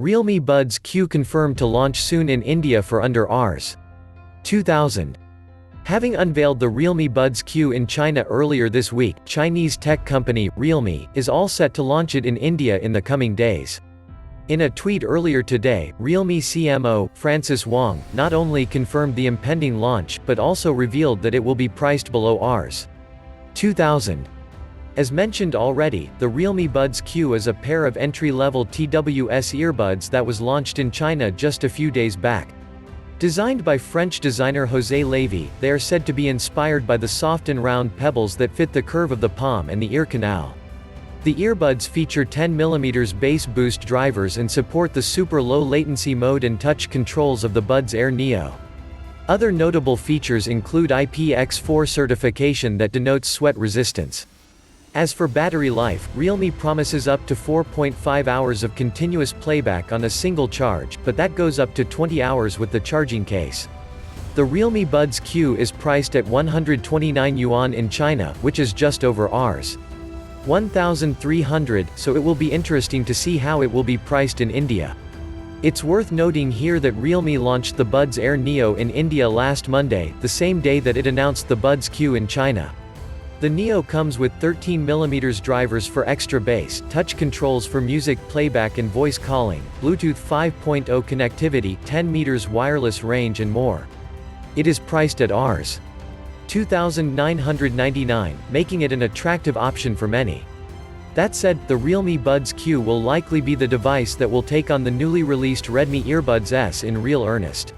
Realme Buds Q confirmed to launch soon in India for under Rs. 2,000. Having unveiled the Realme Buds Q in China earlier this week, Chinese tech company, Realme, is all set to launch it in India in the coming days. In a tweet earlier today, Realme CMO, Francis Wang, not only confirmed the impending launch, but also revealed that it will be priced below Rs. 2,000. As mentioned already, the Realme Buds Q is a pair of entry-level TWS earbuds that was launched in China just a few days back. Designed by French designer José Lévy, they are said to be inspired by the soft and round pebbles that fit the curve of the palm and the ear canal. The earbuds feature 10mm bass boost drivers and support the super low latency mode and touch controls of the Buds Air Neo. Other notable features include IPX4 certification that denotes sweat resistance. As for battery life, Realme promises up to 4.5 hours of continuous playback on a single charge, but that goes up to 20 hours with the charging case. The Realme Buds Q is priced at 129 yuan in China, which is just over Rs. 1,300, so it will be interesting to see how it will be priced in India. It's worth noting here that Realme launched the Buds Air Neo in India last Monday, the same day that it announced the Buds Q in China. The Neo comes with 13mm drivers for extra bass, touch controls for music playback and voice calling, Bluetooth 5.0 connectivity, 10 meters wireless range and more. It is priced at Rs. 2,999, making it an attractive option for many. That said, the Realme Buds Q will likely be the device that will take on the newly released Redmi Earbuds S in real earnest.